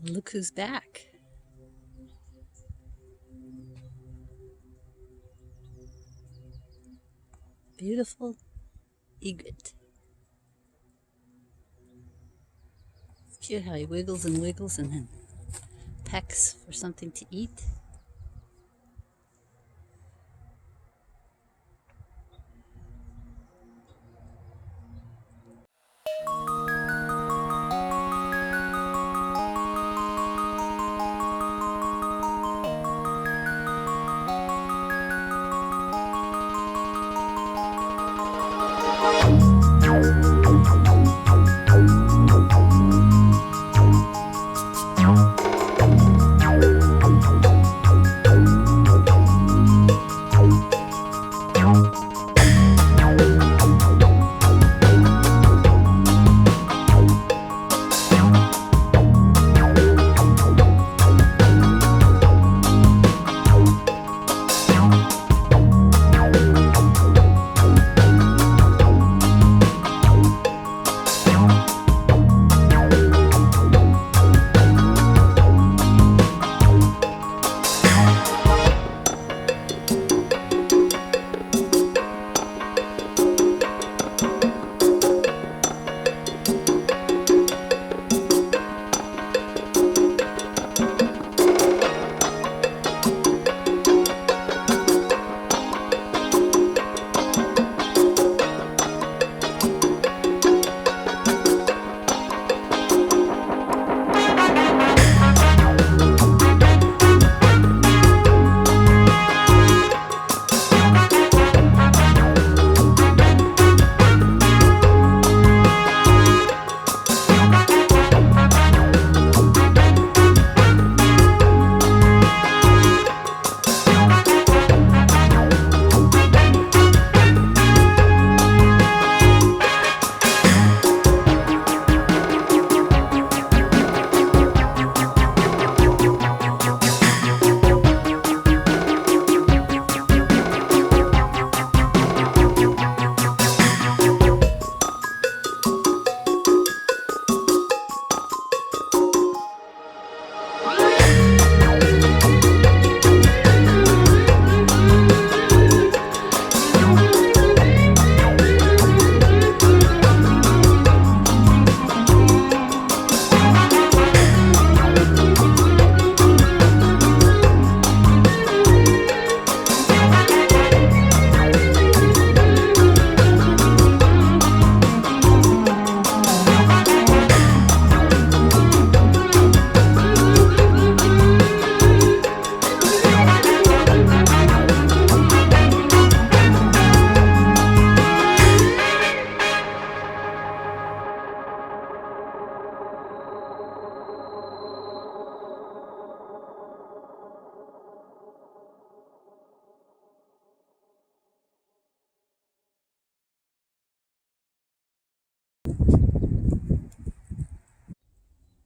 Look who's back. Beautiful egret. It's cute how he wiggles and wiggles and then pecks for something to eat.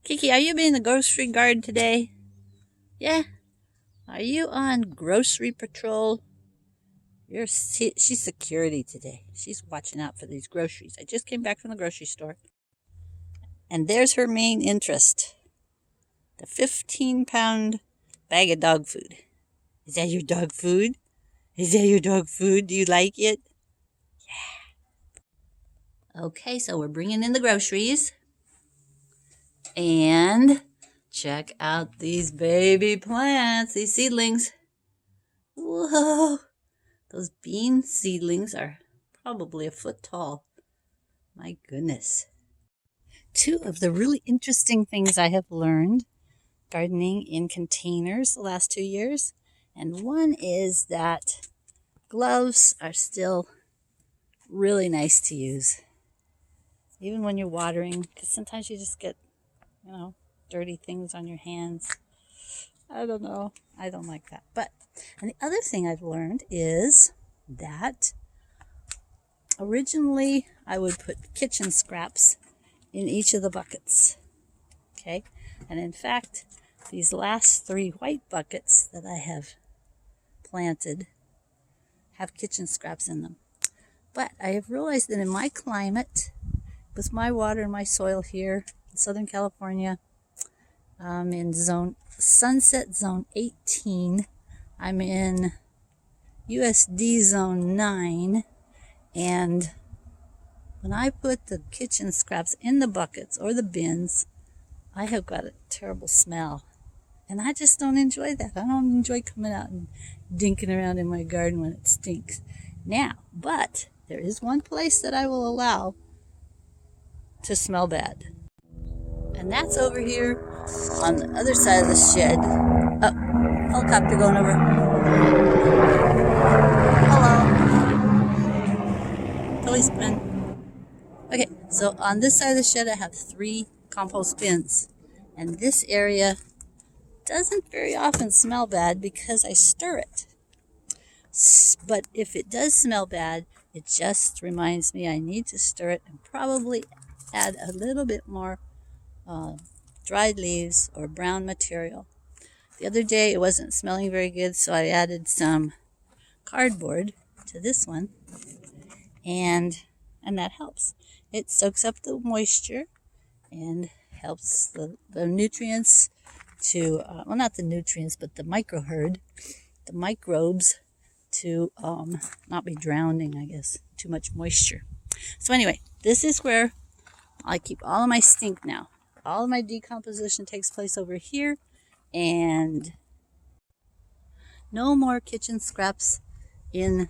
Kiki, are you being the grocery guard today? Yeah? Are you on grocery patrol? She's security today. She's watching out for these groceries. I just came back from the grocery store. And there's her main interest. The 15-pound bag of dog food. Is that your dog food? Is that your dog food? Do you like it? Yeah. Okay, so we're bringing in the groceries. And check out these baby plants, these seedlings. Whoa, those bean seedlings are probably a foot tall. My goodness. Two of the really interesting things I have learned gardening in containers the last 2 years. And one is that gloves are still really nice to use. Even when you're watering, because sometimes you just get dirty things on your hands. I don't know. I don't like that. But, and the other thing I've learned is that originally I would put kitchen scraps in each of the buckets. Okay? And in fact, these last 3 white buckets that I have planted have kitchen scraps in them. But I have realized that in my climate, with my water and my soil here in Southern California, I'm in Sunset Zone 18. I'm in USD Zone 9. And when I put the kitchen scraps in the buckets or the bins, I have got a terrible smell. And I just don't enjoy that. I don't enjoy coming out and dinking around in my garden when it stinks. Now, but there is one place that I will allow to smell bad. And that's over here on the other side of the shed. Oh, helicopter going over. Hello. Policeman. Okay, so on this side of the shed I have 3 compost bins. And this area doesn't very often smell bad because I stir it. But if it does smell bad, it just reminds me I need to stir it and probably add a little bit more dried leaves or brown material. The other day it wasn't smelling very good, so I added some cardboard to this one, and that helps. It soaks up the moisture and helps the nutrients to, well, not the nutrients, but the the microbes to not be drowning, I guess, too much moisture. So anyway, this is where I keep all of my stink now. All of my decomposition takes place over here, and no more kitchen scraps in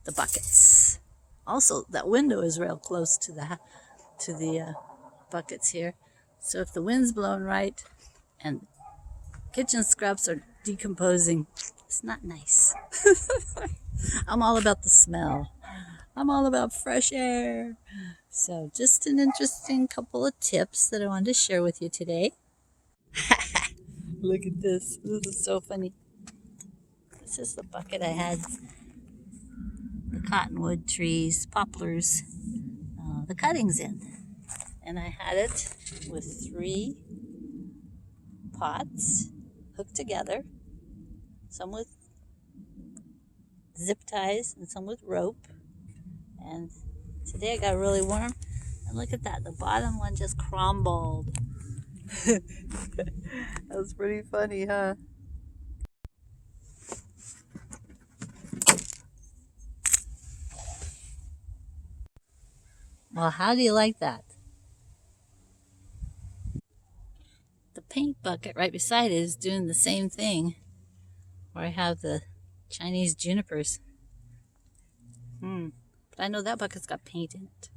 the buckets. Also, that window is real close to the buckets here. So if the wind's blowing right and kitchen scraps are decomposing, it's not nice. I'm all about the smell. I'm all about fresh air. So just an interesting couple of tips that I wanted to share with you today. Look at this. This is so funny. This is the bucket I had the cottonwood trees, poplars, the cuttings in. And I had it with 3 pots hooked together, some with zip ties and some with rope. And today it got really warm, and look at that, the bottom one just crumbled. That was pretty funny, huh? Well, how do you like that? The paint bucket right beside it is doing the same thing, where I have the Chinese junipers. But I know that bucket's got paint in it.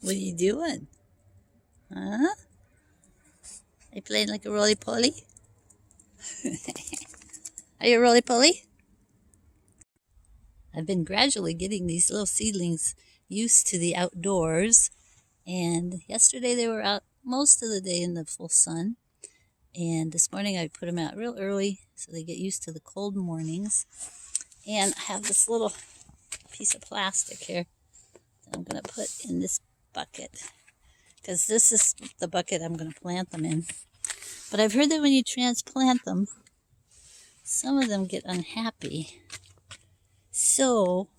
What are you doing? Huh? Are you playing like a roly-poly? Are you a roly-poly? I've been gradually getting these little seedlings used to the outdoors. And yesterday they were out most of the day in the full sun. And this morning I put them out real early so they get used to the cold mornings. And I have this little piece of plastic here that I'm going to put in this bucket, because this is the bucket I'm going to plant them in. But I've heard that when you transplant them, some of them get unhappy. So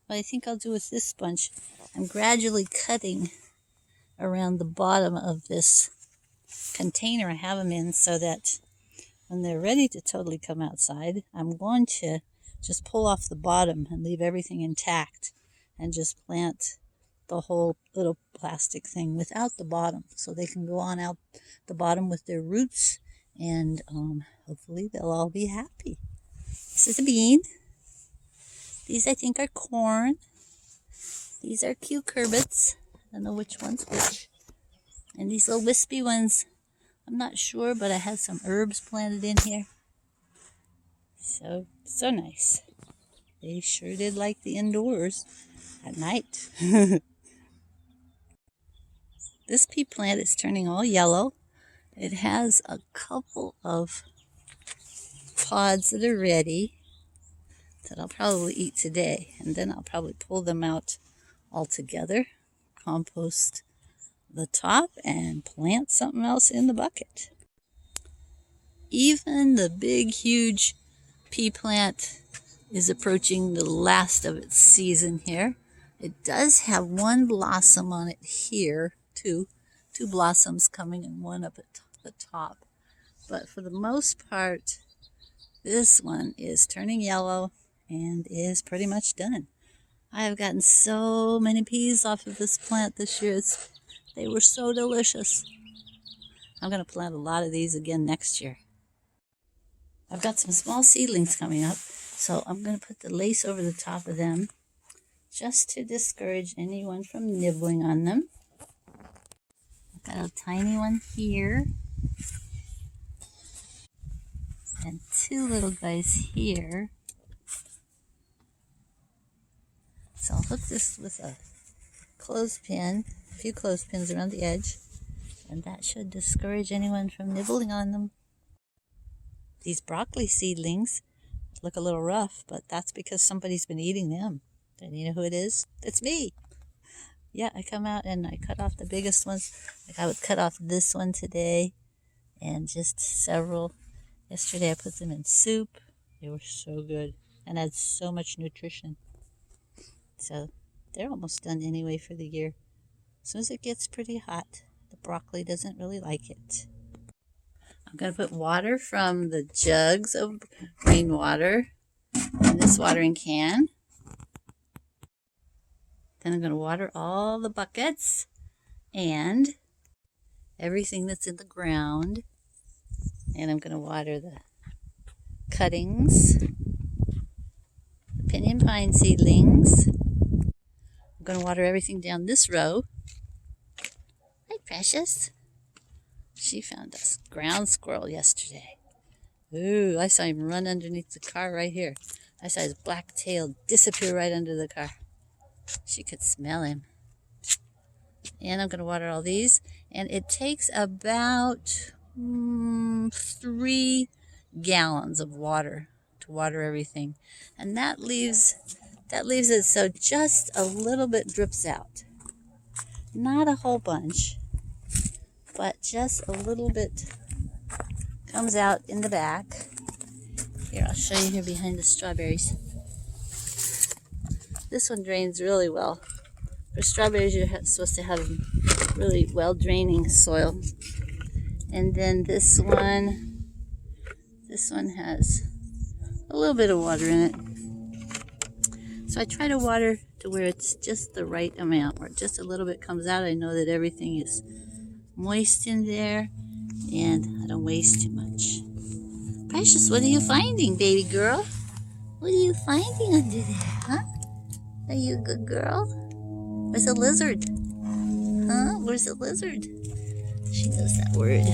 what I think I'll do with this bunch, I'm gradually cutting around the bottom of this container I have them in, so that when they're ready to totally come outside, I'm going to just pull off the bottom and leave everything intact and just plant the whole little plastic thing without the bottom, so they can go on out the bottom with their roots, and hopefully they'll all be happy. This is a bean. These I think are corn. These are cucurbits. I don't know which one's which. And these little wispy ones, I'm not sure, but I have some herbs planted in here. So nice. They sure did like the indoors at night. This pea plant is turning all yellow. It has a couple of pods that are ready that I'll probably eat today, and then I'll probably pull them out all together, compost the top, and plant something else in the bucket. Even the big, huge pea plant is approaching the last of its season here. It does have one blossom on it here, two blossoms coming and one up at the top. But for the most part, this one is turning yellow and is pretty much done. I have gotten so many peas off of this plant this year. They were so delicious. I'm going to plant a lot of these again next year. I've got some small seedlings coming up, so I'm going to put the lace over the top of them just to discourage anyone from nibbling on them. I've got a tiny one here and two little guys here. So I'll hook this with a clothespin, a few clothespins around the edge, and that should discourage anyone from nibbling on them. These broccoli seedlings look a little rough, but that's because somebody's been eating them. And you know who it is? It's me. Yeah, I come out and I cut off the biggest ones. Like I would cut off this one today and just several. Yesterday I put them in soup. They were so good and had so much nutrition. So they're almost done anyway for the year. As soon as it gets pretty hot, the broccoli doesn't really like it. I'm going to put water from the jugs of rainwater in this watering can. Then I'm going to water all the buckets and everything that's in the ground. And I'm going to water the cuttings, the pinyon pine seedlings. I'm going to water everything down this row. Hi, Precious. She found a ground squirrel yesterday. Ooh, I saw him run underneath the car right here. I saw his black tail disappear right under the car. She could smell him. And I'm going to water all these. And it takes about 3 gallons of water to water everything. And that leaves it so just a little bit drips out. Not a whole bunch, but just a little bit comes out in the back. Here, I'll show you here behind the strawberries. This one drains really well. For strawberries, you're supposed to have really well draining soil. And then this one has a little bit of water in it. So I try to water to where it's just the right amount, where just a little bit comes out. I know that everything is moist in there and I don't waste too much. Precious, what are you finding, baby girl? What are you finding under there, huh? Are you a good girl? Where's the lizard? Huh? Where's the lizard? She knows that word.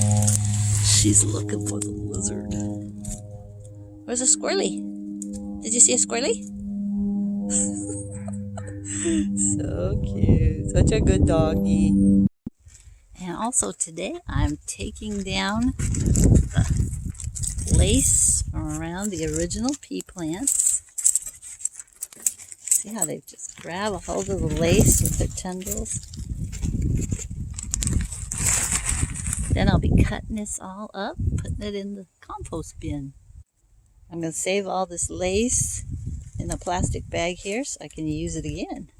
She's looking for the lizard. Where's a squirrely? Did you see a squirrely? So cute. Such a good doggy. And also today I'm taking down the lace from around the original pea plants. See how they just grab a hold of the lace with their tendrils? Then I'll be cutting this all up, putting it in the compost bin. I'm going to save all this lace in a plastic bag here so I can use it again.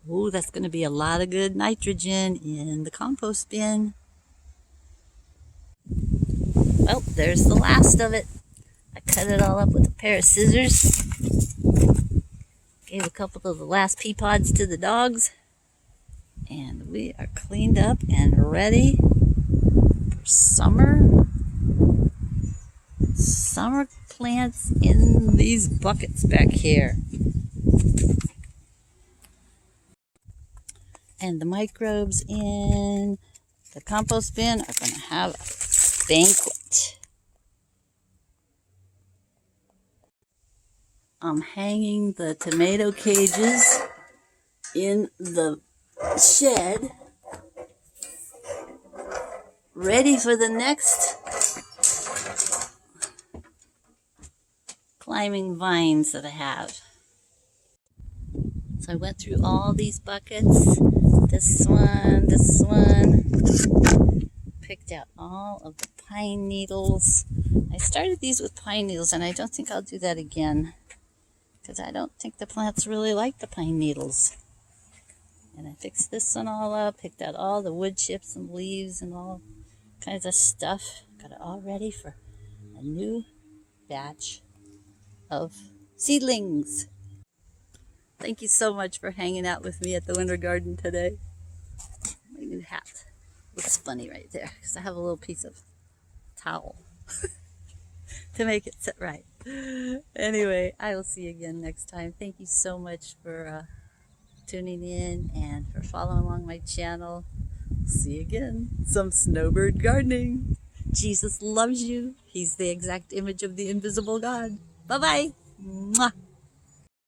Oh, that's going to be a lot of good nitrogen in the compost bin. Well, there's the last of it. I cut it all up with a pair of scissors. Gave a couple of the last pea pods to the dogs. And we are cleaned up and ready for summer. Summer plants in these buckets back here. And the microbes in the compost bin are going to have a banquet. I'm hanging the tomato cages in the shed, ready for the next climbing vines that I have. So I went through all these buckets, this one, picked out all of the pine needles. I started these with pine needles, and I don't think I'll do that again, because I don't think the plants really like the pine needles. And I fixed this one all up, picked out all the wood chips and leaves and all kinds of stuff. Got it all ready for a new batch of seedlings. Thank you so much for hanging out with me at the winter garden today. My new hat looks funny right there because I have a little piece of towel to make it sit right. Anyway, I will see you again next time. Thank you so much for tuning in and for following along my channel. See you again. Some Snowbird gardening. Jesus loves you. He's the exact image of the invisible God. Bye-bye. Mwah.